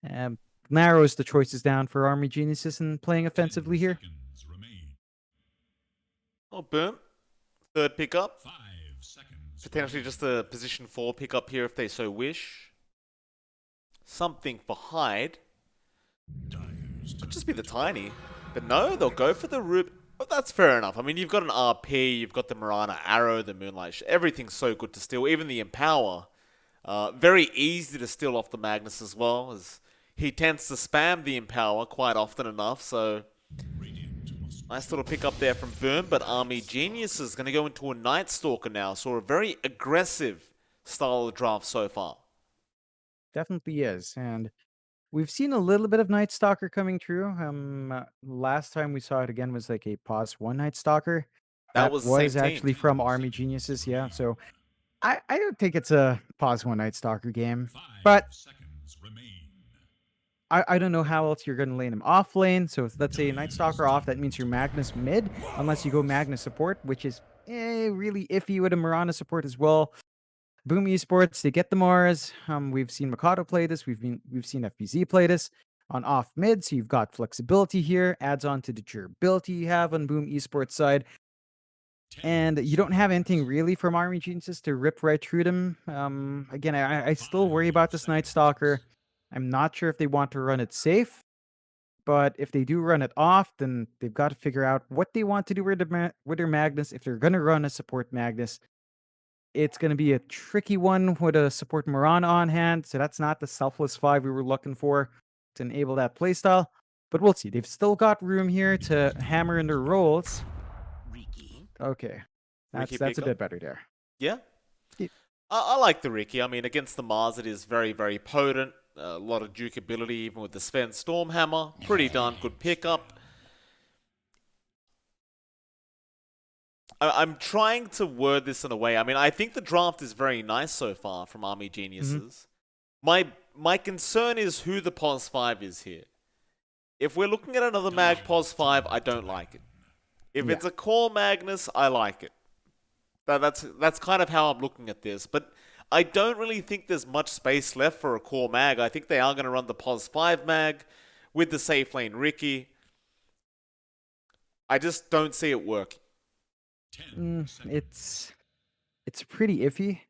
Um, narrows the choices down for Army Geniuses and playing offensively here. Oh, boom. Third pickup. Potentially just a position 4 pickup here if they so wish. Something for hide. Could just be the tiny. But no, they'll go for the Rube. Oh, that's fair enough. I mean, you've got an RP, you've got the Mirana Arrow, the Moonlight. Everything's so good to steal. Even the Empower. Very easy to steal off the Magnus as well, as he tends to spam the Empower quite often enough, so nice little pick up there from Boom, but Army Genius is going to go into a Night Stalker now, so a very aggressive style of draft so far. Definitely is. And we've seen a little bit of Night Stalker coming through. Last time we saw it again was like a pause one Night Stalker. That That was the same was team. actually from Army Geniuses, yeah. So I don't think it's a pause one Night Stalker game. But I don't know how else you're going to lane him off lane. So if, let's say Night Stalker off, that means your Magnus mid, unless you go Magnus support, which is really iffy with a Mirana support as well. Boom Esports, they get the Mars. We've seen Mikado play this. We've seen FBZ play this on off mid. So you've got flexibility here, adds on to the durability you have on Boom Esports side. And you don't have anything really from Army Geniuses to rip right through them. Again, I still worry about this Night Stalker. I'm not sure if they want to run it safe, but if they do run it off, then they've got to figure out what they want to do with their Magnus. If they're going to run a support Magnus, it's going to be a tricky one with a support Mirana on hand. So that's not the selfless 5 we were looking for to enable that playstyle. But we'll see. They've still got room here to hammer in their rolls. Okay. That's a bit better there. Yeah. Yeah. I like the Ricky. I mean, against the Mars, it is very, very potent. A lot of Duke ability, even with the Sven Stormhammer. Pretty darn good pickup. I'm trying to word this in a way. I mean, I think the draft is very nice so far from Army Geniuses. My concern is who the POS 5 is here. If we're looking at another Mag POS 5, I don't like it. If it's a core Magnus, I like it. That's kind of how I'm looking at this. But I don't really think there's much space left for a core Mag. I think they are going to run the POS 5 Mag with the safe lane Ricky. I just don't see it working. It's pretty iffy.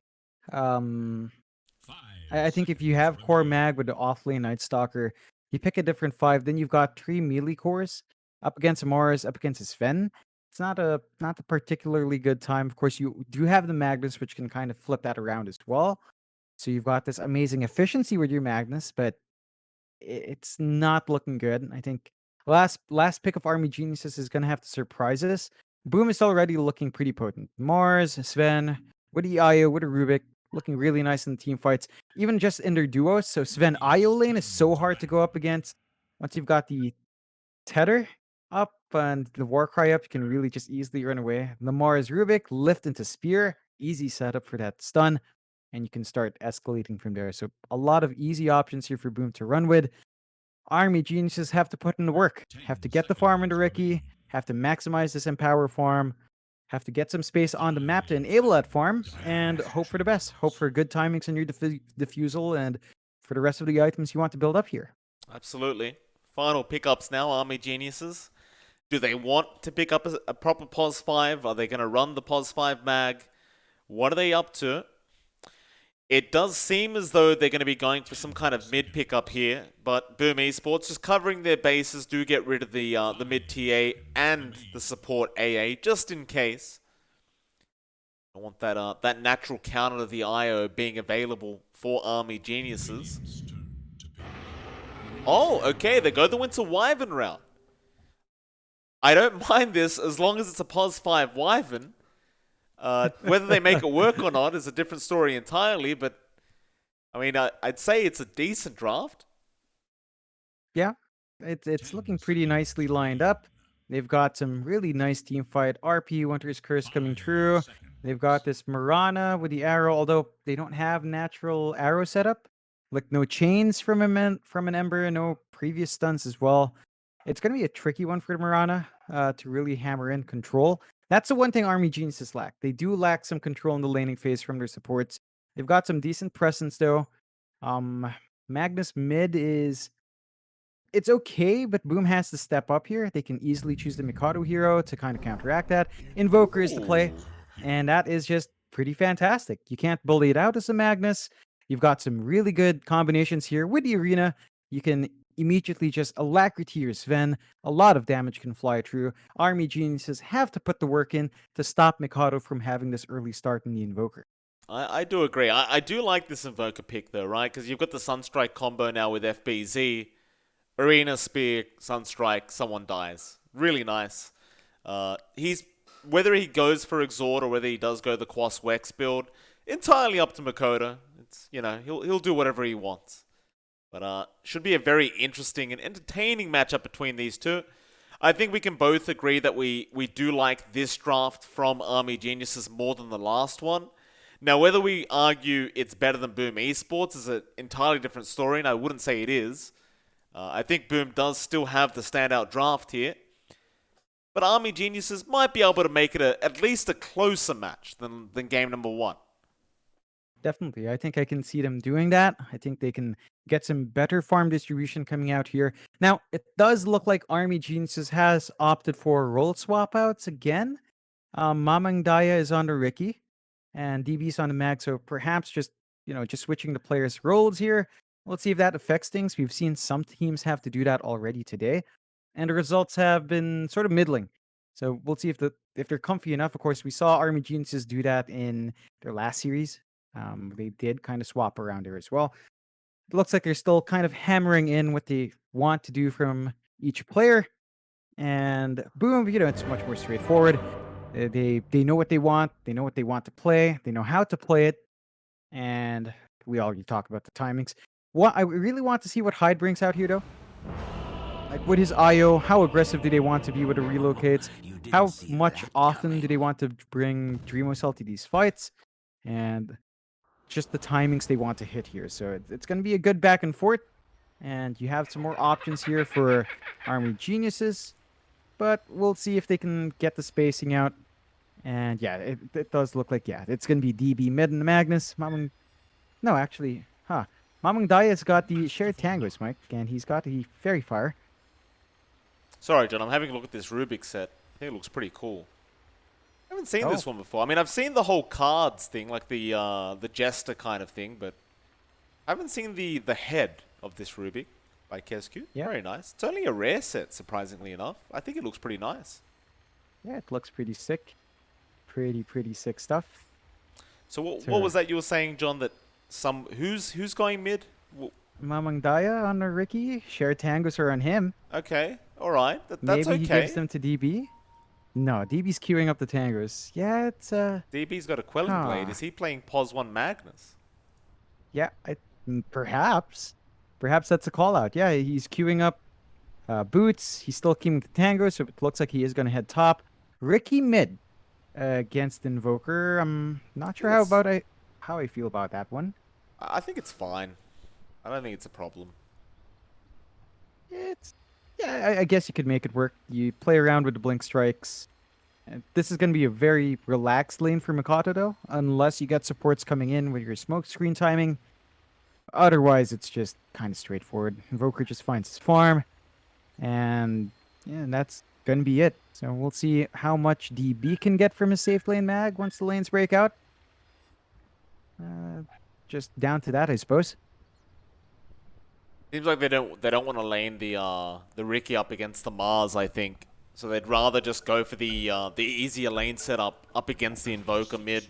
I think if you have core mag with the offlane Night Stalker, you pick a different 5, then you've got 3 melee cores up against Mars, up against Sven. It's not a particularly good time. Of course, you do have the Magnus, which can kind of flip that around as well. So you've got this amazing efficiency with your Magnus, but it's not looking good. I think last pick of Army Geniuses is gonna have to surprise us. Boom is already looking pretty potent. Mars, Sven, with the Io, with the Rubik, looking really nice in the team fights. Even just in their duos. So Sven Io lane is so hard to go up against. Once you've got the Tether up and the Warcry up, you can really just easily run away. The Mars Rubik, lift into Spear, easy setup for that stun, and you can start escalating from there. So a lot of easy options here for Boom to run with. Army Geniuses have to put in the work, have to get the farm into Ricky, have to maximize this Empower farm, have to get some space on the map to enable that farm, and hope for the best. Hope for good timings on your diffusal and for the rest of the items you want to build up here. Absolutely. Final pickups now, Army Geniuses. Do they want to pick up a proper POS 5? Are they going to run the POS 5 mag? What are they up to? It does seem as though they're going to be going for some kind of mid pickup here, but Boom Esports just covering their bases, do get rid of the mid TA and the support AA just in case. I want that natural counter to the IO being available for Army Geniuses. Oh, okay, they go the Winter Wyvern route. I don't mind this as long as it's a POS 5 Wyvern. Whether they make it work or not is a different story entirely, but I mean, I'd say it's a decent draft. Yeah, it's looking pretty nicely lined up. They've got some really nice team fight. RP Winter's Curse coming true. They've got this Mirana with the arrow, although they don't have natural arrow setup. Like no chains from an Ember, no previous stunts as well. It's gonna be a tricky one for the Mirana to really hammer in control. That's the one thing Army Geniuses lack. They do lack some control in the laning phase from their supports. They've got some decent presence though. Um, Magnus mid is it's okay, but Boom has to step up here. They can easily choose the Mikado hero to kind of counteract that. Invoker is the play, Ooh. and that is just pretty fantastic. You can't bully it out as a Magnus. You've got some really good combinations here with the arena. You can immediately just alacrity your Sven. A lot of damage can fly through. Army geniuses have to put the work in to stop Mikado from having this early start in the Invoker. I do agree. I do like this Invoker pick though, right? Because you've got the Sunstrike combo now with FBZ. Arena Spear, Sunstrike, someone dies. Really nice. He's whether he goes for Exhort or whether he does go the Quas Wex build, entirely up to Makoto. It's he'll do whatever he wants. But should be a very interesting and entertaining matchup between these two. I think we can both agree that we do like this draft from Army Geniuses more than the last one. Now, whether we argue it's better than Boom Esports is an entirely different story, and I wouldn't say it is. I think Boom does still have the standout draft here. But Army Geniuses might be able to make it at least a closer match than game number one. Definitely. I think I can see them doing that. I think they can get some better farm distribution coming out here. Now, it does look like Army Geniuses has opted for role swap outs again. Mamang Daya is on the Ricky, and DB's on the Mag, so perhaps just switching the players' roles here. Let's see if that affects things. We've seen some teams have to do that already today, and the results have been sort of middling. So we'll see if they're comfy enough. Of course, we saw Army Geniuses do that in their last series. They did kind of swap around there as well. It looks like they're still kind of hammering in what they want to do from each player. And boom, it's much more straightforward. They know what they want. They know what they want to play. They know how to play it. And we already talked about the timings. What I really want to see what Hyde brings out here, though. Like with his IO, how aggressive do they want to be with the relocates? How much often do they want to bring Dreamocell to these fights? And just the timings they want to hit here. So it's going to be a good back and forth. And you have some more options here for Army Geniuses. But we'll see if they can get the spacing out. And yeah, it does look like, it's going to be DB mid and Magnus. No, actually, Mamang Daya's got the shared tangos, Mike. And he's got the Fairy Fire. Sorry, John, I'm having a look at this Rubik set. I think it looks pretty cool. I haven't seen this one before. I mean, I've seen the whole cards thing, like the Jester kind of thing, but I haven't seen the head of this Rubik by Kesku. Yeah. Very nice. It's only a rare set, surprisingly enough. I think it looks pretty nice. Yeah, it looks pretty sick. Pretty sick stuff. So what was that you were saying, John, that who's going mid? Mamang Daya on the Ricky. Shared tangos are on him. Okay, all right. That's Maybe okay. he gives them to DB. No, DB's queuing up the tangos. Yeah, it's DB's got a Quelling Blade. Is he playing Pos 1 Magnus? Yeah, perhaps that's a call out. Yeah, he's queuing up boots. He's still queuing the tango, so it looks like he is going to head top. Ricky mid against Invoker. I'm not sure how I feel about that one. I think it's fine. I don't think it's a problem. I guess you could make it work. You play around with the blink strikes. And this is going to be a very relaxed lane for Mikado, though, unless you get supports coming in with your smoke screen timing. Otherwise, it's just kind of straightforward. Invoker just finds his farm, and that's going to be it. So we'll see how much DB can get from his safe lane mag once the lanes break out. Just down to that, I suppose. Seems like they don't want to lane the Ricky up against the Mars, I think. So they'd rather just go for the easier lane setup up against the Invoker mid.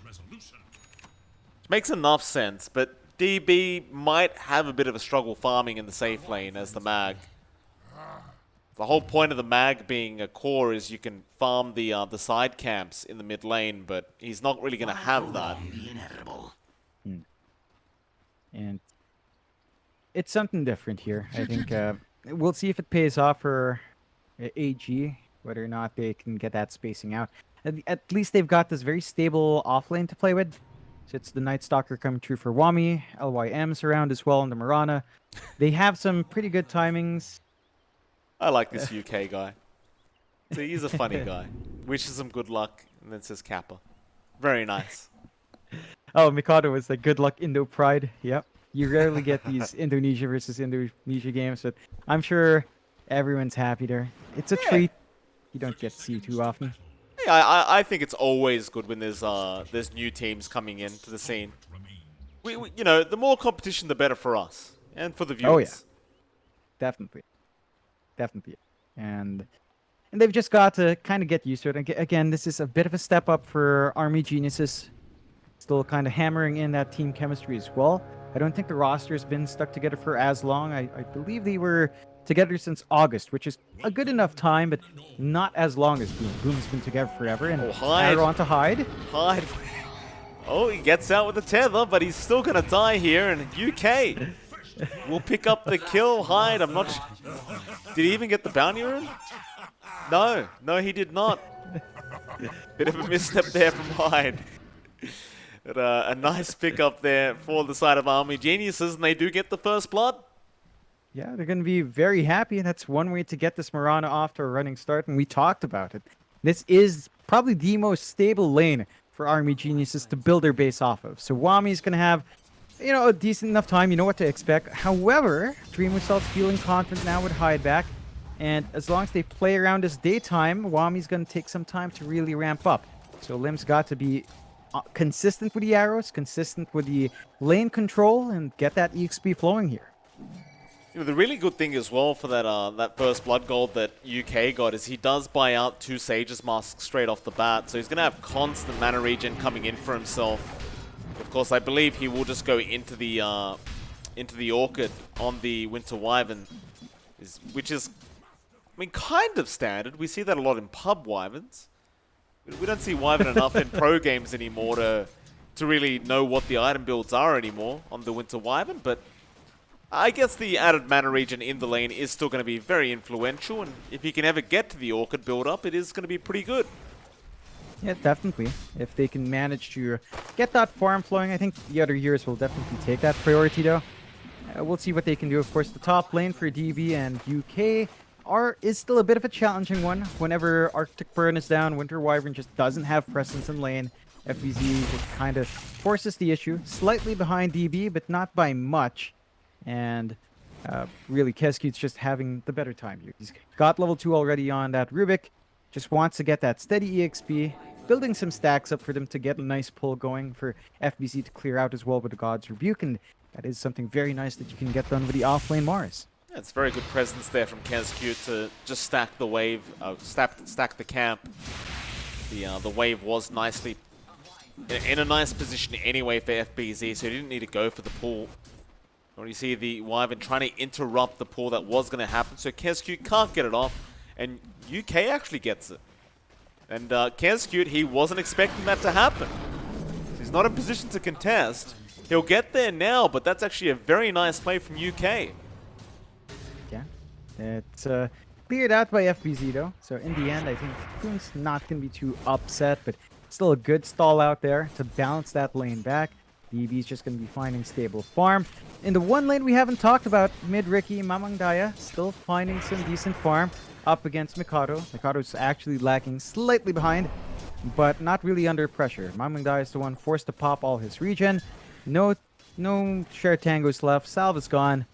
Makes enough sense, but DB might have a bit of a struggle farming in the safe lane as the mag. The whole point of the mag being a core is you can farm the side camps in the mid lane, but he's not really going to have that. And it's something different here. I think we'll see if it pays off for AG, whether or not they can get that spacing out. At least they've got this very stable offlane to play with. So it's the Night Stalker coming through for Wami. LYM's around as well in the Mirana. They have some pretty good timings. I like this UK guy. So he's a funny guy. Wishes him good luck and then says Kappa. Very nice. Oh, Mikado was like, good luck, Indo Pride. Yep. You rarely get these Indonesia versus Indonesia games, but I'm sure everyone's happy there. It's a Yeah. treat you don't get to see too often. Yeah, I think it's always good when there's new teams coming into the scene. We you know, the more competition, the better for us and for the Oh yeah, viewers. definitely, definitely. And they've just got to kind of get used to it. Again, this is a bit of a step up for Army Geniuses. Still kind of hammering in that team chemistry as well. I don't think the roster has been stuck together for as long. I believe they were together since August, which is a good enough time, but not as long as Boom. Boom's been together forever. And Oh, Hyde. arrow onto Hyde. Hyde. Oh, he gets out with the tether, but he's still going to die here. And UK will pick up the kill. Hyde, I'm not Did he even get the bounty rune? No, he did not. Bit of a misstep there from Hyde. But, a nice pickup there for the side of Army Geniuses, and they do get the first blood. Yeah, they're going to be very happy. That's one way to get this Mirana off to a running start, and we talked about it. This is probably the most stable lane for Army Geniuses to build their base off of. So Wami's going to have, you know, a decent enough time. You know what to expect. However, Dreamwitsel's feeling confident now with Hyde back. And as long as they play around this daytime, Wami's going to take some time to really ramp up. So Lim's got to be consistent with the arrows, consistent with the lane control, and get that EXP flowing here. You know, the really good thing as well for that first blood gold that UK got is he does buy out 2 Sage's masks straight off the bat, so he's going to have constant mana regen coming in for himself. Of course, I believe he will just go into the Orchid on the Winter Wyvern, which is, I mean, kind of standard. We see that a lot in pub Wyverns. We don't see Wyvern enough in pro games anymore to really know what the item builds are anymore on the Winter Wyvern, but I guess the added mana regen in the lane is still going to be very influential, and if you can ever get to the Orchid build-up, it is going to be pretty good. Yeah, definitely. If they can manage to get that farm flowing, I think the other years will definitely take that priority, though. We'll see what they can do. Of course, the top lane for DB and UK is still a bit of a challenging one. Whenever Arctic Burn is down, Winter Wyvern just doesn't have presence in lane. FBZ just kind of forces the issue. Slightly behind DB, but not by much. And really, Kescute's just having the better time here. He's got level 2 already on that Rubik. Just wants to get that steady EXP. Building some stacks up for them to get a nice pull going for FBZ to clear out as well with the God's Rebuke. And that is something very nice that you can get done with the offlane Mars. Yeah, it's very good presence there from Kescute to just stack the wave, stack the camp. The wave was nicely in a nice position anyway for FBZ, so he didn't need to go for the pull. When you see the Wyvern trying to interrupt the pull that was going to happen, so Kescute can't get it off, and UK actually gets it. And Kescute, he wasn't expecting that to happen. He's not in position to contest. He'll get there now, but that's actually a very nice play from UK. Yeah, it's cleared out by FBZ though. So in the end, I think Poon's not going to be too upset, but still a good stall out there to balance that lane back. DB's just going to be finding stable farm. In the one lane we haven't talked about, mid-Ricky, Mamang Daya still finding some decent farm up against Mikado. Mikado's actually lagging slightly behind, but not really under pressure. Mamang Daya is the one forced to pop all his regen. No shared tangos left. Salve is gone.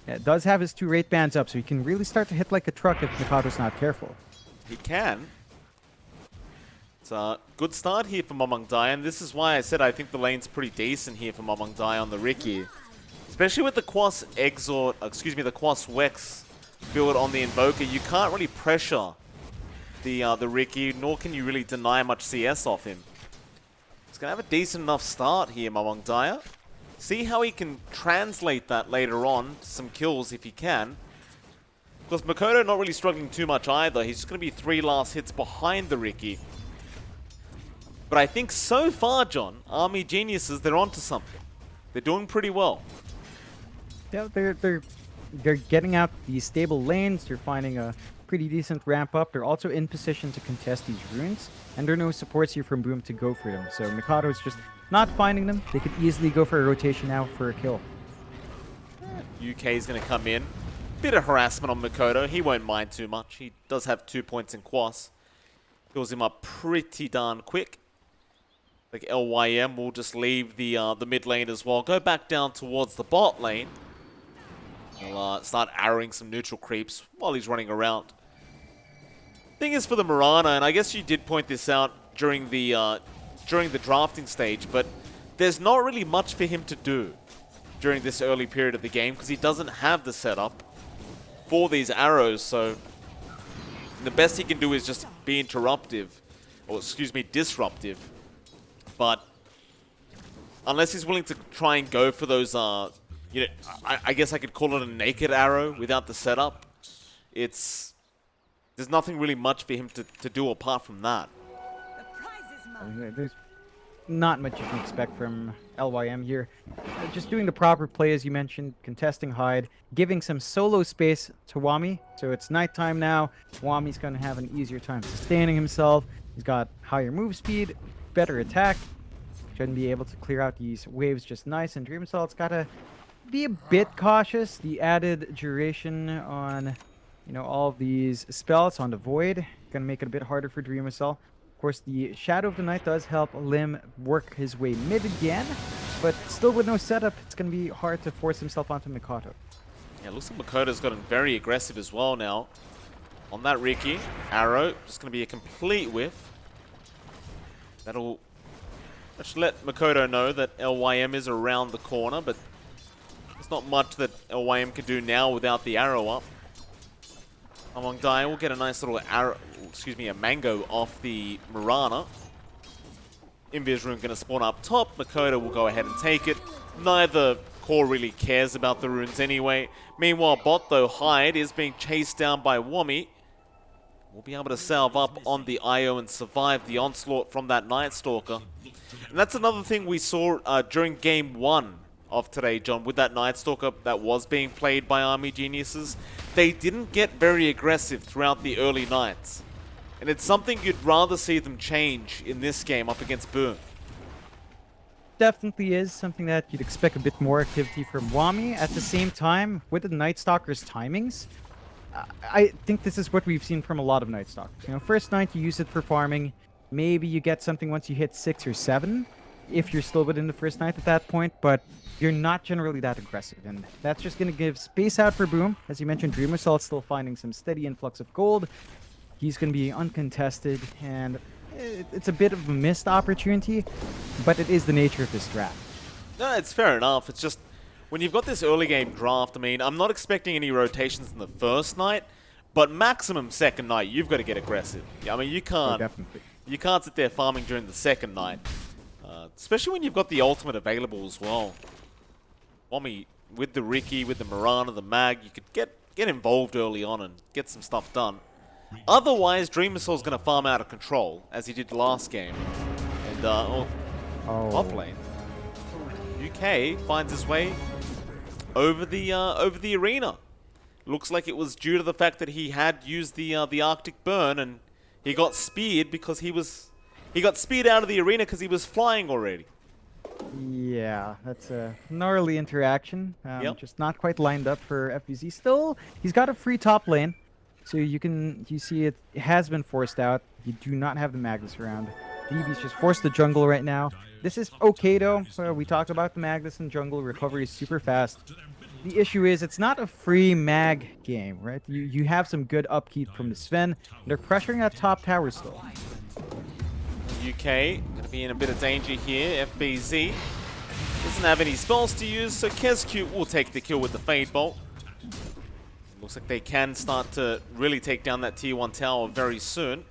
Yeah, does have his 2 rate bands up, so he can really start to hit like a truck if Mikado's not careful. He can. It's a good start here for Mamang Dai, and this is why I said I think the lane's pretty decent here for Mamang Dai on the Ricky. Especially with the Quas the Quas Wex build on the Invoker, you can't really pressure the Ricky, nor can you really deny much CS off him. He's going to have a decent enough start here, Mamang Dai. See how he can translate that later on to some kills if he can. Because Makoto not really struggling too much either. He's just going to be 3 last hits behind the Ricky. But I think so far, John, Army Geniuses, they're onto something. They're doing pretty well. Yeah, they're getting out these stable lanes. They're finding a pretty decent ramp up. They're also in position to contest these runes. And there are no supports here from Boom to go for them. So Mikado's just not finding them. They could easily go for a rotation now for a kill. UK is going to come in. Bit of harassment on Makoto. He won't mind too much. He does have 2 points in Quas. Fills him up pretty darn quick. Like LYM will just leave the mid lane as well. Go back down towards the bot lane. He'll start arrowing some neutral creeps while he's running around. Thing is for the Mirana, and I guess you did point this out during the drafting stage, but there's not really much for him to do during this early period of the game because he doesn't have the setup for these arrows. So the best he can do is just be disruptive. But unless he's willing to try and go for those, I guess I could call it a naked arrow without the setup. There's nothing really much for him to do apart from that. There's not much you can expect from LYM here. Just doing the proper play, as you mentioned, contesting Hyde, giving some solo space to Wami. So it's nighttime now. Wami's going to have an easier time sustaining himself. He's got higher move speed, better attack. Shouldn't be able to clear out these waves just nice. And Dream Assault's got to be a bit cautious. The added duration on, all of these spells on the Void going to make it a bit harder for Dream Assault. Of course, the Shadow of the Night does help Lim work his way mid again, but still with no setup, it's going to be hard to force himself onto Mikoto. Yeah, looks like Makoto's gotten very aggressive as well now. On that Riki, arrow, just going to be a complete whiff. That'll let Makoto know that LYM is around the corner, but there's not much that LYM can do now without the arrow up. Among Dai will get a nice little arrow, a mango off the Mirana. Invis rune going to spawn up top. Makoto will go ahead and take it. Neither core really cares about the runes anyway. Meanwhile, bot though, Hyde is being chased down by Wami. Will be able to salve up on the IO and survive the onslaught from that Night Stalker. And that's another thing we saw during game 1 of today, John, with that Night Stalker that was being played by Army Geniuses. They didn't get very aggressive throughout the early nights. And it's something you'd rather see them change in this game up against Boom. Definitely is something that you'd expect a bit more activity from Wami. At the same time, with the Night Stalker's timings, I think this is what we've seen from a lot of Night Stalkers. First night you use it for farming. Maybe you get something once you hit 6 or 7, if you're still within the first night at that point, but you're not generally that aggressive, and that's just going to give space out for Boom. As you mentioned, Dream Assault still finding some steady influx of gold. He's going to be uncontested, and it's a bit of a missed opportunity, but it is the nature of this draft. No, it's fair enough. It's just, when you've got this early game draft, I mean, I'm not expecting any rotations in the first night, but maximum second night, you've got to get aggressive. I mean, you can't, you can't sit there farming during the second night, especially when you've got the ultimate available as well. Wami, with the Riki, with the Mirana, the Mag, you could get involved early on and get some stuff done. Otherwise, Dream Assault's going to farm out of control, as he did last game. And, top lane. UK finds his way over the arena. Looks like it was due to the fact that he had used the Arctic Burn, and he got speared because he got speared out of the arena because he was flying already. Yeah, that's a gnarly interaction. Yep. Just not quite lined up for FBZ. Still, he's got a free top lane, so you see it has been forced out. You do not have the Magnus around. DB's just forced the jungle right now. This is okay though. We talked about the Magnus in jungle. Recovery is super fast. The issue is it's not a free mag game, right? You have some good upkeep from the Sven. They're pressuring that top tower still. UK going to be in a bit of danger here. FBZ doesn't have any spells to use, so KezQ will take the kill with the Fade Bolt. Looks like they can start to really take down that tier 1 tower very soon.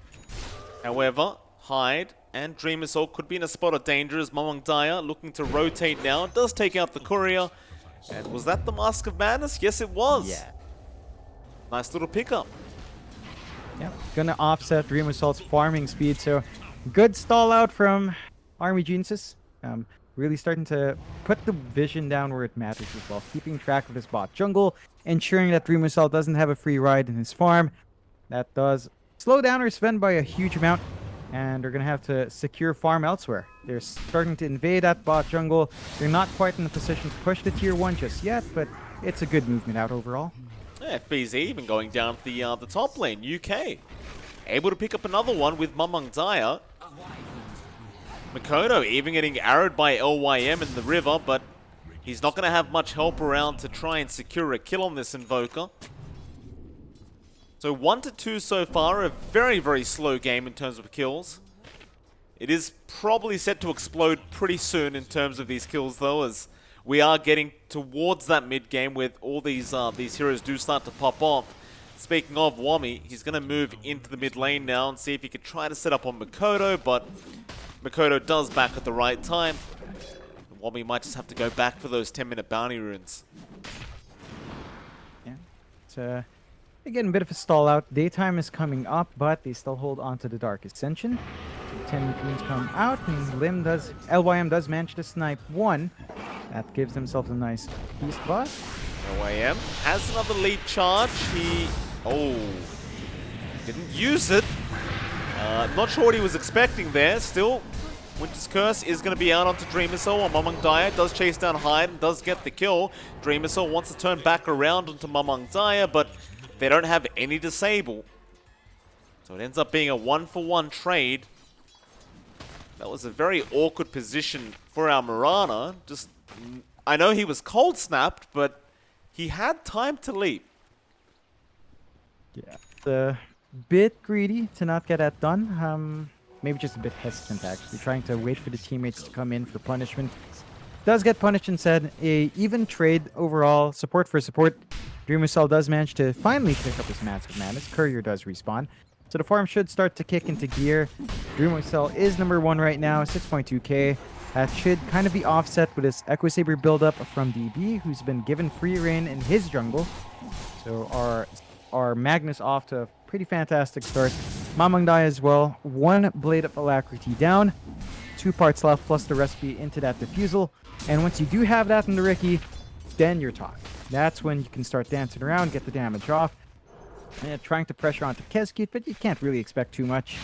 However, Hyde and Dream Assault could be in a spot of danger as Mamang Daya looking to rotate now. Does take out the courier. And was that the Mask of Madness? Yes, it was. Yeah. Nice little pickup. Yeah, gonna offset Dream Assault's farming speed, so good stall out from Army Geniuses. Really starting to put the vision down where it matters as well. Keeping track of his bot jungle, ensuring that Dream Assault doesn't have a free ride in his farm. That does slow down our Sven by a huge amount, and they're gonna have to secure farm elsewhere. They're starting to invade that bot jungle. They're not quite in a position to push the tier 1 just yet, but it's a good movement out overall. Yeah, FBZ even going down the top lane. UK able to pick up another one with Mamang Daya. Makoto even getting arrowed by LYM in the river, but he's not going to have much help around to try and secure a kill on this Invoker. So 1 to 2 so far, a very, very slow game in terms of kills. It is probably set to explode pretty soon in terms of these kills though, as we are getting towards that mid game where all these heroes do start to pop off. Speaking of Wami, he's going to move into the mid lane now and see if he could try to set up on Makoto, but Makoto does back at the right time. Wami might just have to go back for those 10-minute bounty runes. Yeah, it's again a bit of a stall out. Daytime is coming up, but they still hold on to the Dark Ascension. The 10 runes come out, and LYM does manage to snipe one. That gives themselves a nice piece, but LYM has another lead charge. He didn't use it. Not sure what he was expecting there. Still, Winter's Curse is going to be out onto Dream Missile, and Mamang Daya does chase down Hyde and does get the kill. Dream Missile wants to turn back around onto Mamang Daya, but they don't have any disable. So it ends up being a 1-for-1 trade. That was a very awkward position for our Mirana. I know he was cold snapped, but he had time to leap. yeah, it's a bit greedy to not get that done. Maybe just a bit hesitant, actually, trying to wait for the teammates to come in for punishment. Does get punished instead. A even trade overall, support for support. Dreamercell does manage to finally pick up his Massive Madness. Courier does respawn. So the farm should start to kick into gear. Dreamercell is number 1 right now, 6.2k. That should kind of be offset with his Echo Saber buildup from DB, who's been given free reign in his jungle. So our Magnus off to a pretty fantastic start. Mamang Daya as well. 1 Blade of Alacrity down. 2 parts left, plus the recipe into that Diffusal. And once you do have that in the Riki, then you're talking. That's when you can start dancing around, get the damage off. And trying to pressure onto Keskut, but you can't really expect too much.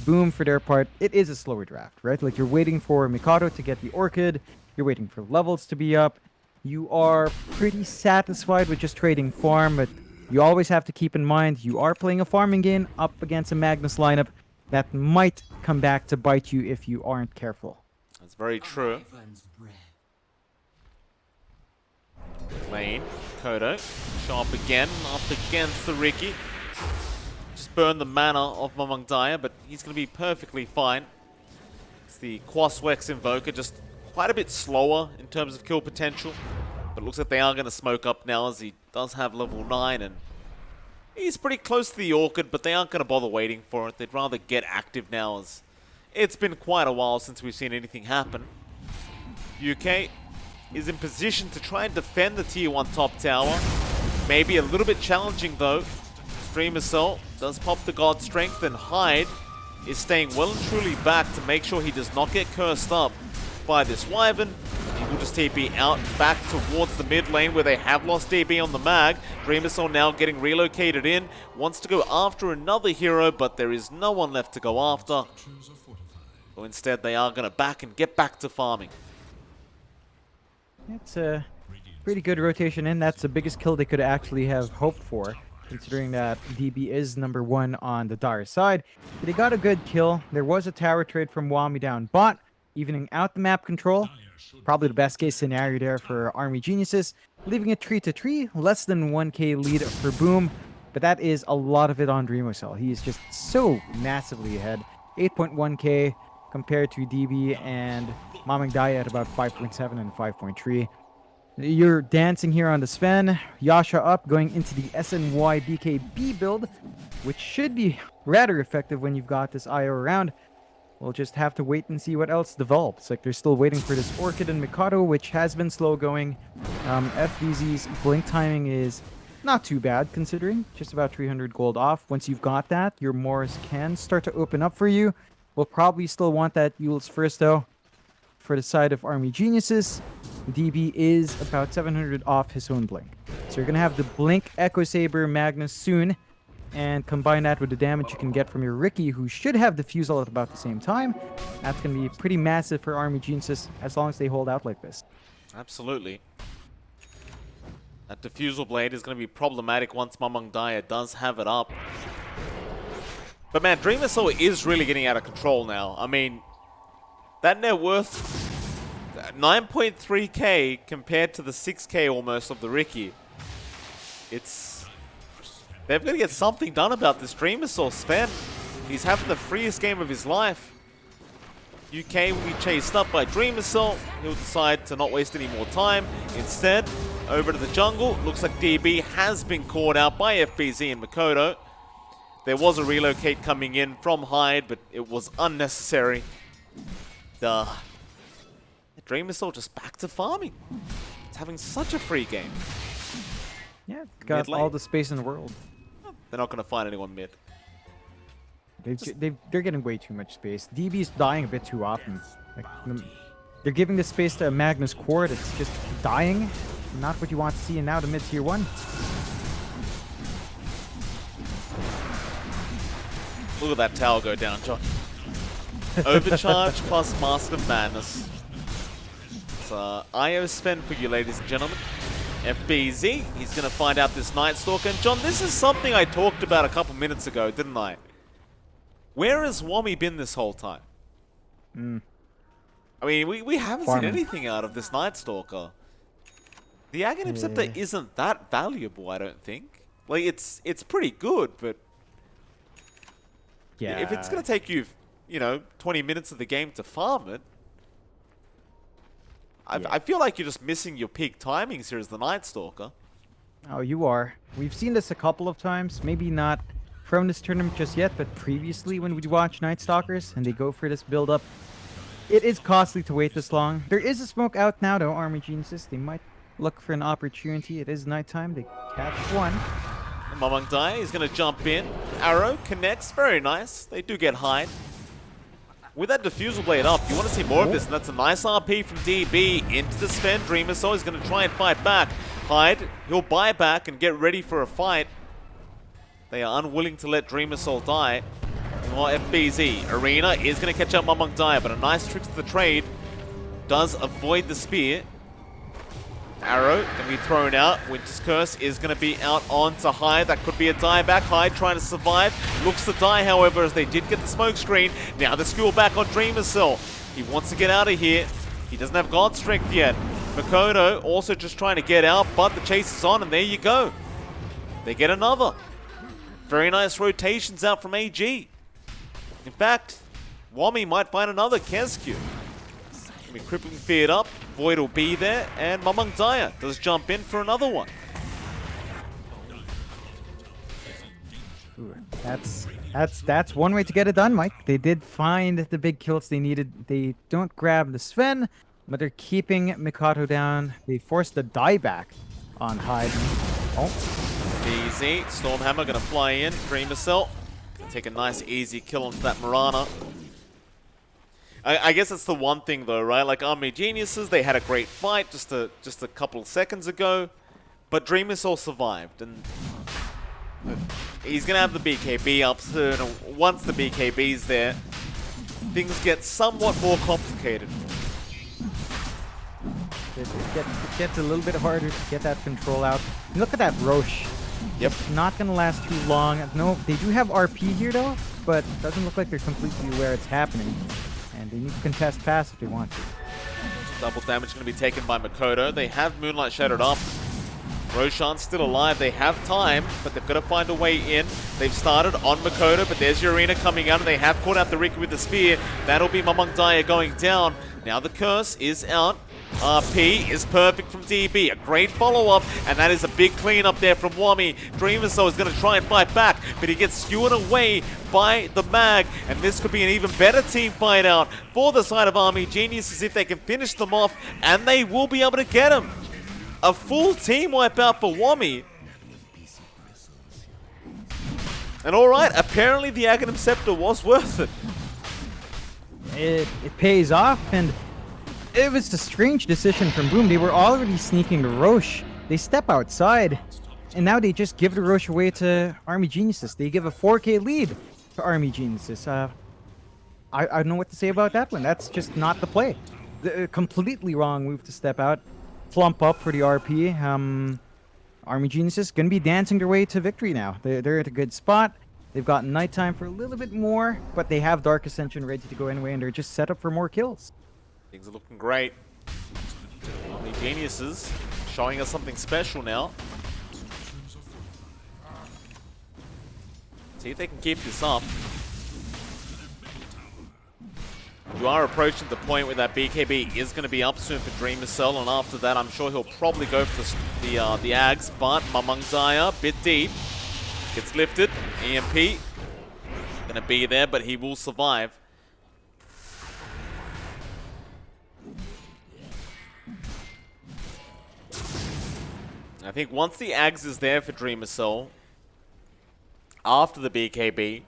Boom, for their part, it is a slower draft, right? Like, you're waiting for Mikado to get the Orchid, you're waiting for levels to be up. You are pretty satisfied with just trading farm, but you always have to keep in mind you are playing a farming game up against a Magnus lineup that might come back to bite you if you aren't careful. That's very true. Lane, Kodo, sharp again, up against the Riki. Just burn the mana of Mamang Daya, but he's going to be perfectly fine. It's the Quaswex Invoker, just quite a bit slower in terms of kill potential. But it looks like they are going to smoke up now, as he does have level 9, and he's pretty close to the Orchid, but they aren't going to bother waiting for it. They'd rather get active now, as it's been quite a while since we've seen anything happen. UK is in position to try and defend the tier 1 top tower. Maybe a little bit challenging though. Stream Assault does pop the God Strength, and Hyde is staying well and truly back to make sure he does not get cursed up by this Wyvern. He will just TP out back towards the mid lane where they have lost DB on the mag. Dream Assault now getting relocated in. Wants to go after another hero, but there is no one left to go after. So instead they are going to back and get back to farming. It's a pretty good rotation in. That's the biggest kill they could actually have hoped for, considering that DB is number 1 on the Dire side. But they got a good kill. There was a tower trade from Wami down bot, evening out the map control. Probably the best case scenario there for Army Geniuses, leaving it 3-3, less than 1k lead for Boom. But that is a lot of it on Dreamocell. He is just so massively ahead. 8.1k compared to DB and Mamang Daya at about 5.7 and 5.3. You're dancing here on the Sven. Yasha up, going into the SNY BKB build, which should be rather effective when you've got this IO around. We'll just have to wait and see what else develops. Like, they're still waiting for this Orchid and Mikado, which has been slow going. FBZ's blink timing is not too bad, considering. Just about 300 gold off. Once you've got that, your Morris can start to open up for you. We'll probably still want that Yules first, though. For the side of Army Geniuses, DB is about 700 off his own blink. So you're going to have the blink Echo Saber Magnus soon, and combine that with the damage you can get from your Riki, who should have Diffusal at about the same time. That's going to be pretty massive for Army Geniuses as long as they hold out like this. Absolutely. That Diffusal Blade is going to be problematic once Mamang Daya does have it up. But man, Dream Assault is really getting out of control now. I mean, That net worth 9.3k compared to the 6k almost of the Ricky. They've got to get something done about this Dreamer Soul. Sven, he's having the freest game of his life. UK will be chased up by Dreamer Soul. He'll decide to not waste any more time. Instead, over to the jungle. Looks like DB has been caught out by FBZ and Makoto. There was a relocate coming in from Hyde, but it was unnecessary. Dreamer Soul just back to farming. It's having such a free game. Yeah, it's got all the space in the world. They're not going to find anyone mid. They're getting way too much space. DB's dying a bit too often. Like, they're giving the space to Magnus Core that's just dying. Not what you want to see in now the mid-tier 1. Look at that tower go down, John. Overcharge plus Master of Madness. It's IO spend for you, ladies and gentlemen. FBZ, he's going to find out this Night Stalker. And John, this is something I talked about a couple minutes ago, didn't I? Where has Wami been this whole time? I mean, we haven't seen anything out of this Night Stalker. The Aghanim Scepter isn't that valuable, I don't think. Like, it's pretty good, but yeah, if it's going to take you, 20 minutes of the game to farm it, I feel like you're just missing your peak timings here as the Night Stalker. Oh, you are. We've seen this a couple of times. Maybe not from this tournament just yet, but previously when we watch Night Stalkers and they go for this build-up, it is costly to wait this long. There is a smoke out now, though, Army Geniuses. They might look for an opportunity. It is nighttime. They catch one. Mamang Dai is going to jump in. Arrow connects. Very nice. They do get Hyde. With that Diffusal Blade up, you want to see more of this, and that's a nice RP from DB into the Sven. Dreamer Soul is going to try and fight back. Hyde, he'll buy back and get ready for a fight. They are unwilling to let Dreamer Soul die. Or FBZ. Arena is going to catch up Mamang Dai, but a nice trick to the trade does avoid the spear. Arrow going to be thrown out. Winter's Curse is going to be out onto Hyde. That could be a dieback. Hyde trying to survive. Looks to die, however, as they did get the smoke screen. Now the skill back on Dreamer Soul. He wants to get out of here. He doesn't have God Strength yet. Makoto also just trying to get out, but the chase is on, and there you go. They get another. Very nice rotations out from AG. In fact, Wami might find another Kesku. Be crippling feared up. Void will be there, and Mamang Daya does jump in for another one. Ooh, that's one way to get it done, Mike. They did find the big kills they needed. They don't grab the Sven, but they're keeping Mikato down. They forced the dieback on Hyde. Oh. Easy. Stormhammer gonna fly in. Dreamer Cell. Take a nice easy kill onto that Mirana. I guess that's the one thing though, right? Like Army Geniuses, they had a great fight just a couple of seconds ago, but Dreamer Soul survived, and he's gonna have the BKB up soon. And once the BKB's there, things get somewhat more complicated. It gets a little bit harder to get that control out. Look at that Roche. Yep. It's not gonna last too long. No, they do have RP here though, but doesn't look like they're completely aware it's happening. And they need to contest fast if they want to. Double damage going to be taken by Makoto. They have Moonlight Shadowed up. Roshan's still alive. They have time, but they've got to find a way in. They've started on Makoto, but there's Urena coming out, and they have caught out the Ricky with the spear. That'll be Mamang Daya going down. Now the curse is out. RP is perfect from DB. A great follow-up, and that is a big clean-up there from Wami. Dreamer Soul is going to try and fight back, but he gets skewered away by the mag, and this could be an even better team fight out for the side of Army Geniuses if they can finish them off, and they will be able to get him. A full team wipe out for Wami. And alright, apparently the Aghanim Scepter was worth it. It pays off, and it was a strange decision from Boom. They were already sneaking the Roche. They step outside, and now they just give the Roche away to Army Geniuses. They give a 4K lead to Army Geniuses. I don't know what to say about that one. That's just not the play. The completely wrong move to step out. Plump up for the RP. Army Geniuses going to be dancing their way to victory now. They're at a good spot. They've got nighttime for a little bit more, but they have Dark Ascension ready to go anyway, and they're just set up for more kills. Things are looking great. Army Geniuses showing us something special now. See if they can keep this up. You are approaching the point where that BKB is going to be up soon for Dreamer Cell, and after that, I'm sure he'll probably go for the Ags. But Mamang Daya, bit deep, gets lifted. EMP going to be there, but he will survive. I think once the Ags is there for Dreamer Cell, after the BKB,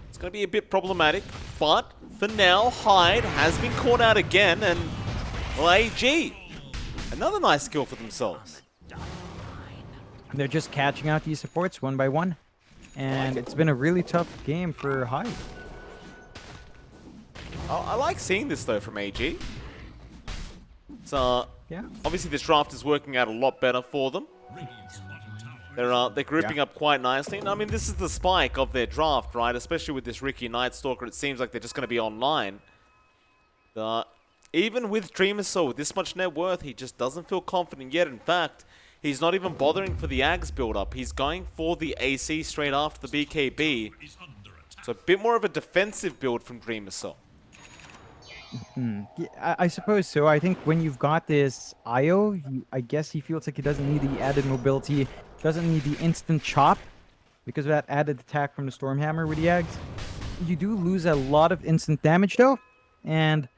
it's going to be a bit problematic, but for now, Hyde has been caught out again, and well, AG, another nice kill for themselves. They're just catching out these supports one by one, and it's been a really tough game for Hyde. I like seeing this though from AG. So Yeah. obviously this draft is working out a lot better for them. They're grouping up quite nicely. And I mean, this is the spike of their draft, right? Especially with this Ricky Nightstalker, it seems like they're just going to be online. Even with Dreamer Soul, with this much net worth, he just doesn't feel confident yet. In fact, he's not even bothering for the Ags build-up. He's going for the AC straight after the BKB. So a bit more of a defensive build from Dreamer Soul. Yeah, I suppose so. I think when you've got this IO, I guess he feels like he doesn't need the added mobility, doesn't need the instant chop because of that added attack from the Stormhammer with the Ags. You do lose a lot of instant damage though, and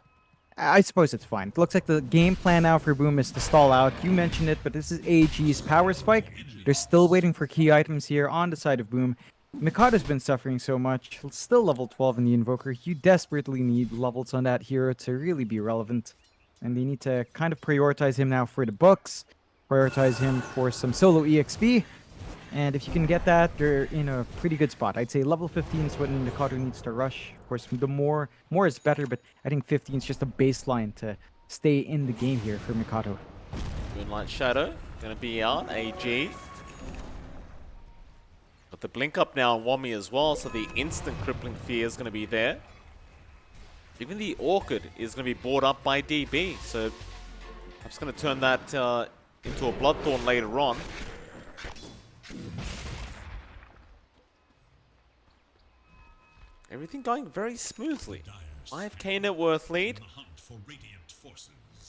I suppose it's fine. It looks like the game plan now for Boom is to stall out. You mentioned it, but this is AG's power spike. They're still waiting for key items here on the side of Boom. Mikado's been suffering so much, still level 12 in the Invoker. You desperately need levels on that hero to really be relevant. And they need to kind of prioritize him now for the books, prioritize him for some solo EXP. And if you can get that, you're in a pretty good spot. I'd say level 15 is when Mikado needs to rush. Of course, the more is better, but I think 15 is just a baseline to stay in the game here for Mikado. Moonlight Shadow going to be out. AG. But the blink up now on Wami as well, so the instant crippling fear is going to be there. Even the Orchid is going to be bought up by DB, so I'm just going to turn that into a Bloodthorn later on. Everything going very smoothly. 5k net worth lead.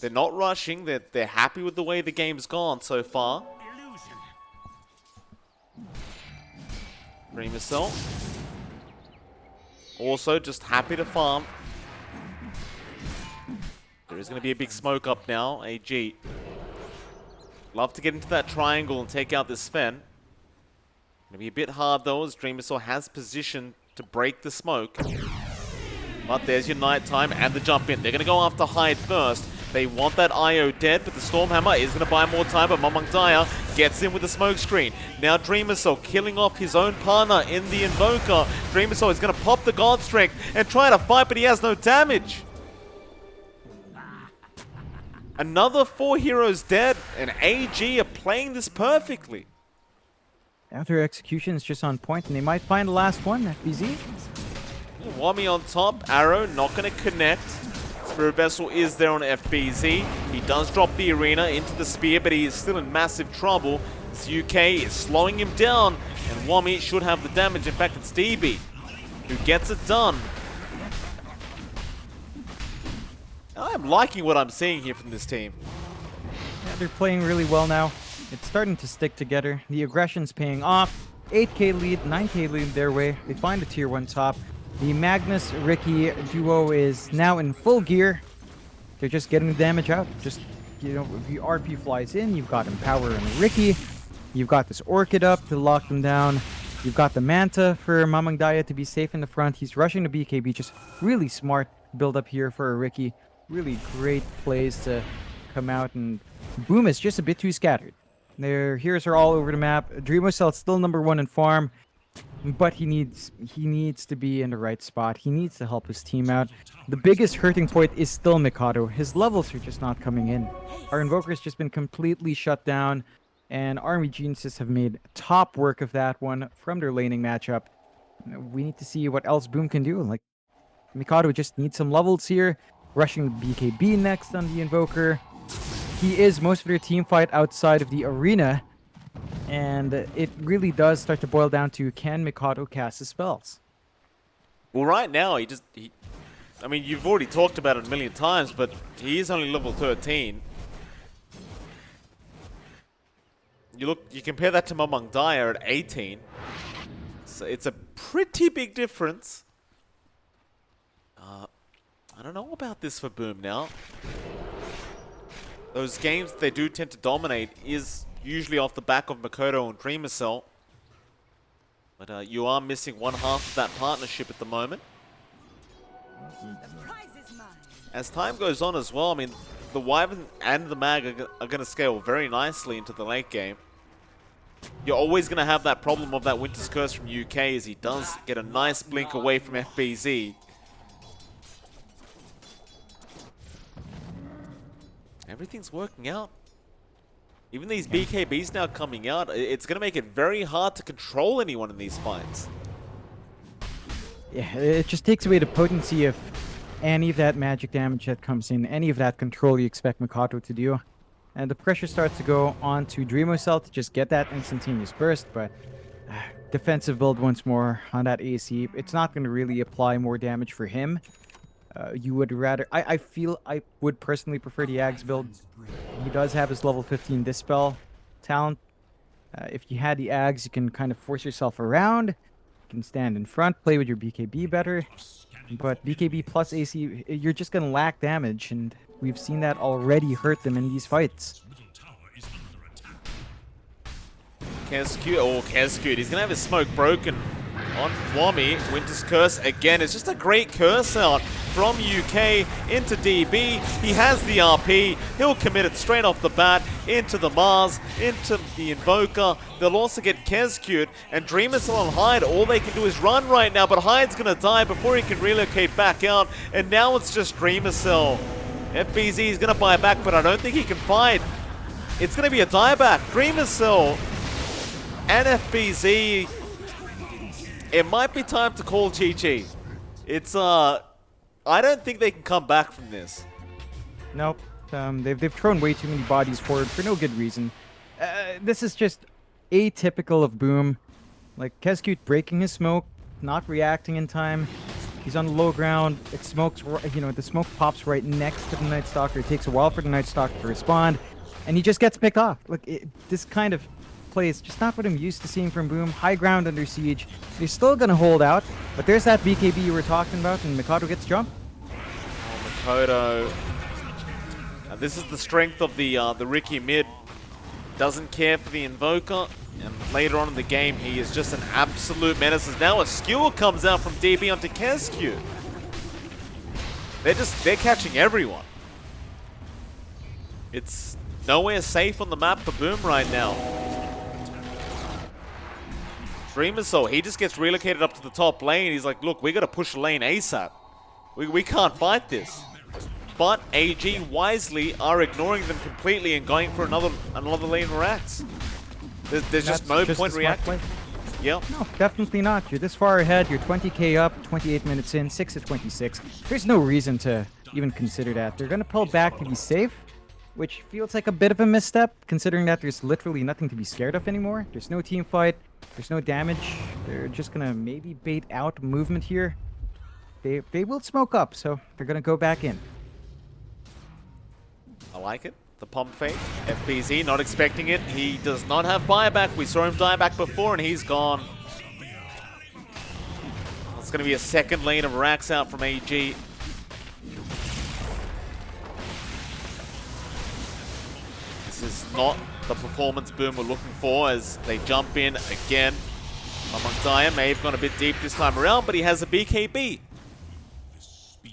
They're not rushing, they're happy with the way the game's gone so far. Dreamer Cell. Also just happy to farm. There is going to be a big smoke up now, AG. Love to get into that triangle and take out this Sven. Going to be a bit hard though, as Dreamer Cell has position to break the smoke. But there's your nighttime and the jump in. They're going to go after Hyde first. They want that IO dead, but the Stormhammer is going to buy more time, but Mamang Daya gets in with the smoke screen. Now Dreamer Soul killing off his own partner in the Invoker. Dreamer Soul is going to pop the God Strength and try to fight, but he has no damage. Another 4 heroes dead, and AG are playing this perfectly. After execution is just on point, and they might find the last one, FBZ. Wami on top, Arrow not going to connect. Spirit Vessel is there on FBZ. He does drop the arena into the spear, but he is still in massive trouble. This UK is slowing him down, and Wami should have the damage. In fact, it's DB who gets it done. I'm liking what I'm seeing here from this team. Yeah, they're playing really well now. It's starting to stick together. The aggression's paying off. 8k lead, 9k lead their way. They find a tier 1 top. The Magnus-Ricky duo is now in full gear. They're just getting the damage out. Just, you know, if the RP flies in, you've got Empower and Ricky. You've got this Orchid up to lock them down. You've got the Manta for Mamang Daya to be safe in the front. He's rushing to BKB. Just really smart build up here for Ricky. Really great plays to come out, and Boom is just a bit too scattered. Their heroes are all over the map. Dreamocell is still number 1 in farm, but he needs to be in the right spot. He needs to help his team out. The biggest hurting point is still Mikado. His levels are just not coming in. Our Invoker's just been completely shut down, and Army Geniuses have made top work of that one from their laning matchup. We need to see what else Boom can do. Like, Mikado just needs some levels here. Rushing BKB next on the Invoker. He is most of their team fight outside of the arena. And it really does start to boil down to, can Mikado cast his spells? Well, right now, I mean, you've already talked about it a million times, but he is only level 13. You compare that to Mamang Dyer at 18. So it's a pretty big difference. I don't know about this for Boom now. Those games they do tend to dominate is usually off the back of Makoto and Dreamer Cell. But you are missing one half of that partnership at the moment. As time goes on as well, I mean, the Wyvern and the Mag are going to scale very nicely into the late game. You're always going to have that problem of that Winter's Curse from UK as he does get a nice blink away from FBZ. Everything's working out. Even these BKBs now coming out, it's going to make it very hard to control anyone in these fights. Yeah, it just takes away the potency of any of that magic damage that comes in, any of that control you expect Mikado to do. And the pressure starts to go on to Dreamocell to just get that instantaneous burst, but defensive build once more on that AC. It's not going to really apply more damage for him. You would rather... I feel I would personally prefer the Ags build. He does have his level 15 Dispel talent. If you had the Ags, you can kind of force yourself around. You can stand in front, play with your BKB better. But BKB plus AC, you're just going to lack damage, and we've seen that already hurt them in these fights. Kescute. He's going to have his smoke broken on Wami. Winter's Curse again. It's just a great curse out from UK into DB. He has the RP. He'll commit it straight off the bat into the Mars, into the Invoker. They'll also get Kescute and Dreamercell on Hyde. All they can do is run right now, but Hyde's going to die before he can relocate back out. And now it's just Dreamercell. FBZ is going to buy back, but I don't think he can fight. It's going to be a dieback. Dreamercell and FBZ. It might be time to call GG. It's, I don't think they can come back from this. Nope. They've thrown way too many bodies forward for no good reason. This is just atypical of Boom. Like, Kescute breaking his smoke, not reacting in time. He's on the low ground. It smokes, you know, the smoke pops right next to the Night Stalker. It takes a while for the Night Stalker to respond, and he just gets picked off. Like, this kind of play is just not what I'm used to seeing from Boom. High ground under siege. They're still gonna hold out, but there's that BKB you were talking about, and Mikado gets jumped. Oh, Makoto. And this is the strength of the Ricky mid. Doesn't care for the Invoker, and later on in the game, he is just an absolute menace. As now a skewer comes out from DB onto Kescute. They're catching everyone. It's nowhere safe on the map for Boom right now. Dreamercell, he just gets relocated up to the top lane. He's like, look, we got to push the lane ASAP. We can't fight this. But AG wisely are ignoring them completely and going for another lane Rax. There's just no point reacting. Yeah. No, definitely not. You're this far ahead. You're 20k up, 28 minutes in, 6 to 26. There's no reason to even consider that. They're going to pull back to be safe, which feels like a bit of a misstep, considering that there's literally nothing to be scared of anymore. There's no team fight. There's no damage. They're just going to maybe bait out movement here. They will smoke up, so they're going to go back in. I like it. The pump fake. FBZ not expecting it. He does not have buyback. We saw him die back before, and he's gone. It's going to be a second lane of racks out from AG. This is not the performance Boom we're looking for as they jump in again. Mamang may have gone a bit deep this time around, but he has a BKB.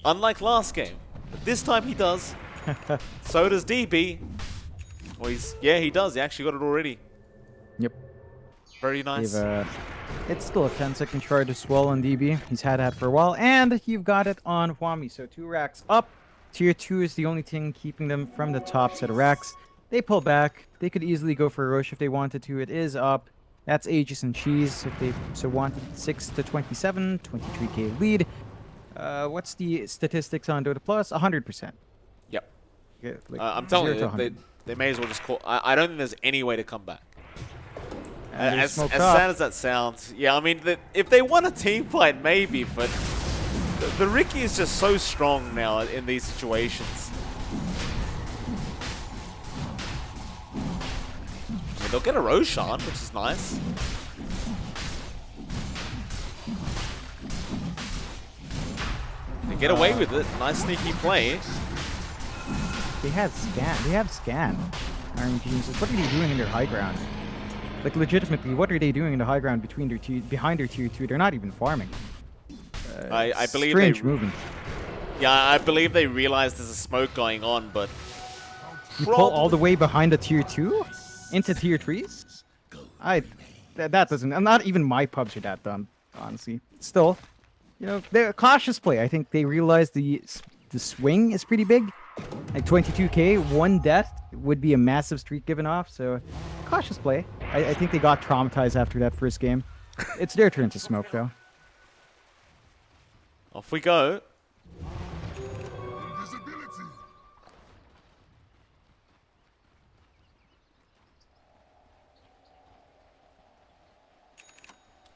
Unlike last game. But this time he does. So does DB. Well, he does. He actually got it already. Yep. Very nice. It's still a 10-second charge to swell on DB. He's had that for a while. And you've got it on Wami. So 2 racks up. Tier 2 is the only thing keeping them from the top set of racks. They pull back. They could easily go for a Roche if they wanted to. It is up. That's Aegis and Cheese if they so wanted. 6 to 27, 23k lead. What's the statistics on Dota Plus? 100%. Yep. Yeah, like I'm telling 0 to you, 100. they may as well just call. I don't think there's any way to come back. And they're As smoked sad up. as that sounds, yeah, I mean, if they won a team fight, maybe, but the Ricky is just so strong now in these situations. I mean, they'll get a Roshan, which is nice. They get away with it. Nice sneaky play. They have scan. They have scan. Iron Geniuses. What are they doing in their high ground? Like legitimately, what are they doing in the high ground between their behind their tier 2? They're not even farming. I believe strange movement. Yeah, I believe they realize there's a smoke going on, but You pull all the way behind the tier 2 into tier 3s? That doesn't. And not even my pubs are that done, honestly. Still, you know, they're cautious play. I think they realize the swing is pretty big. Like 22k, one death would be a massive streak given off. So, cautious play. I think they got traumatized after that first game. It's their turn to smoke, though. off we go.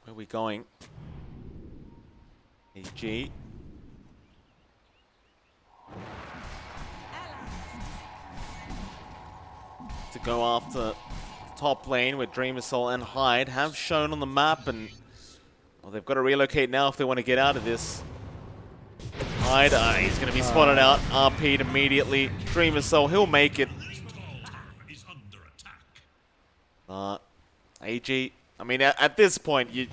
Where are we going? AG. To go after top lane with Dreamer Soul and Hyde have shown on the map, and well, they've got to relocate now if they want to get out of this. Hyde, he's going to be spotted out, RP'd immediately. Dreamer Soul, he'll make it. AG, I mean, at this point, you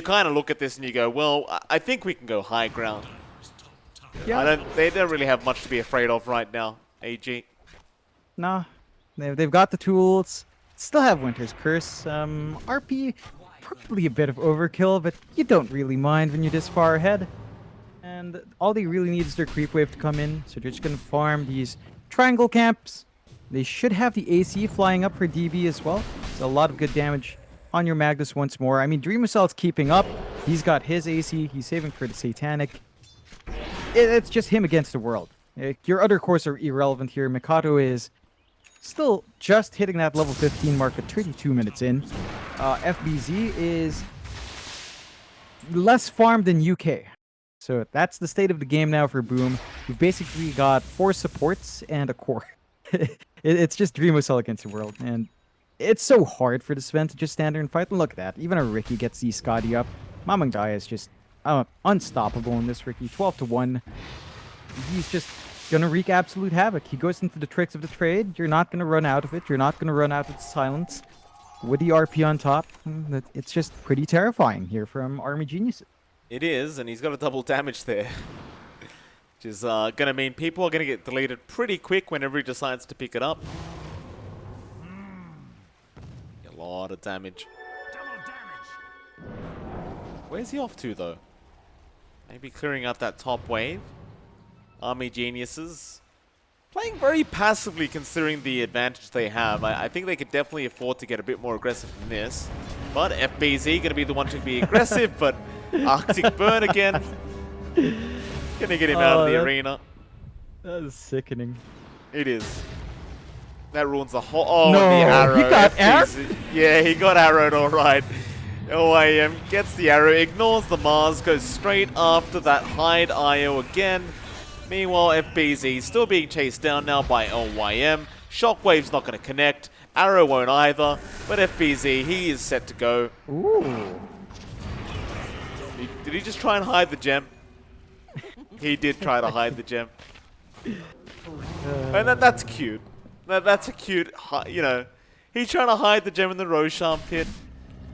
kind of look at this and you go, well, I think we can go high ground. Yeah. They don't really have much to be afraid of right now, AG. Nah. They've got the tools. Still have Winter's Curse. RP, probably a bit of overkill, but you don't really mind when you're this far ahead. And all they really need is their creep wave to come in, so they're just gonna farm these triangle camps. They should have the AC flying up for DB as well. So a lot of good damage on your Magnus once more. I mean, Dream Assault's keeping up. He's got his AC. He's saving for the Satanic. It's just him against the world. Your other cores are irrelevant here. Mikado is still just hitting that level 15 mark at 32 minutes in. FBZ is less farmed than UK. So that's the state of the game now for Boom. We've basically got 4 supports and a core. It's just Dream Assault against the world. And it's so hard for the Sven to just stand there and fight. And look at that. Even a Ricky gets the Scotty up. Mamang Daya is just unstoppable in this Ricky. 12 to 1. He's just gonna wreak absolute havoc. He goes into the tricks of the trade. You're not gonna run out of it. You're not gonna run out of the silence. With the RP on top, it's just pretty terrifying here from Army Geniuses. It is, and he's got a double damage there. Which is going to mean people are going to get deleted pretty quick whenever he decides to pick it up. A lot of damage. Where's he off to, though? Maybe clearing out that top wave. Army Geniuses playing very passively considering the advantage they have. I think they could definitely afford to get a bit more aggressive than this. But FBZ going to be the one to be aggressive, but Arctic Burn again. Gonna get him out of the arena. That is sickening. It is. That ruins the whole... Oh, no, the arrow. he got arrowed? Yeah, he got arrowed alright. OIM gets the arrow, ignores the Mars, goes straight after that Hyde IO again. Meanwhile, FBZ still being chased down now by LYM. Shockwave's not going to connect. Arrow won't either. But FBZ, he is set to go. Ooh. Did he just try and hide the gem? He did try to hide the gem. And that's cute. That's a cute, you know. He's trying to hide the gem in the Roshan pit.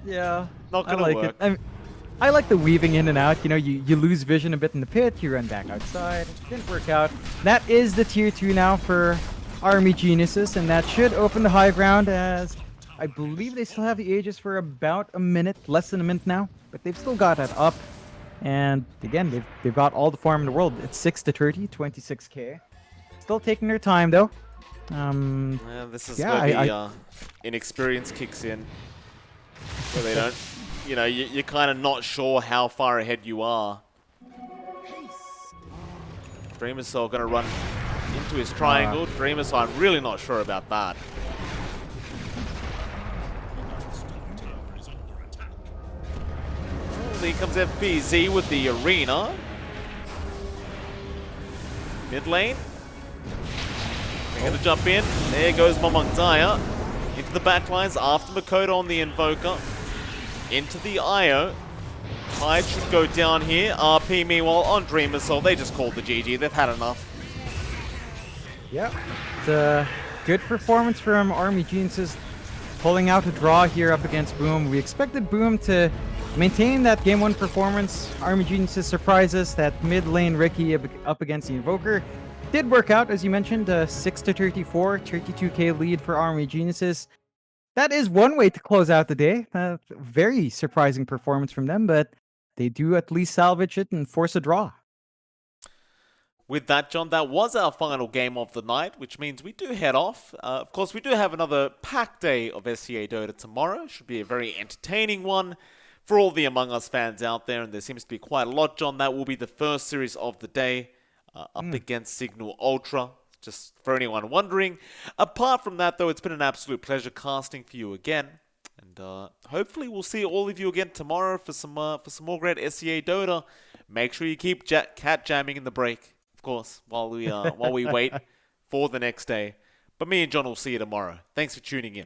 Yeah. Not going to work. I like the weaving in and out. You know, you lose vision a bit in the pit, you run back outside. Didn't work out. That is the tier 2 now for Army Geniuses, and that should open the high ground as I believe they still have the Aegis for about a minute, less than a minute now, but they've still got that up. And again, they've got all the farm in the world. It's 6 to 30, 26k. Still taking their time though. This is where the inexperience kicks in. where they don't, you're kind of not sure how far ahead you are. Dreamer Soul going to run into his triangle. Dreamer Soul, I'm really not sure about that. Here comes FBZ with the arena. Mid lane. They're going to jump in. There goes Momongdaya. Into the backlines after Makoto on the Invoker. Into the IO. Tide should go down here. RP meanwhile on Dreamer Soul. They just called the GG. They've had enough. Yep. It's a good performance from Army Geniuses, pulling out a draw here up against Boom. We expected Boom to maintain that Game 1 performance. Army Geniuses surprised us. That mid lane Ricky up against the Invoker did work out, as you mentioned. 6-34, 32k lead for Army Geniuses. That is one way to close out the day. Very surprising performance from them, but they do at least salvage it and force a draw. With that, John, that was our final game of the night, which means we do head off. Of course, we do have another packed day of SCA Dota tomorrow. Should be a very entertaining one for all the Among Us fans out there, and there seems to be quite a lot, John. That will be the first series of the day up against Signal Ultra, just for anyone wondering. Apart from that, though, it's been an absolute pleasure casting for you again. And hopefully we'll see all of you again tomorrow for some more great SCA Dota. Make sure you keep cat jamming in the break, of course, while we wait for the next day. But me and John will see you tomorrow. Thanks for tuning in.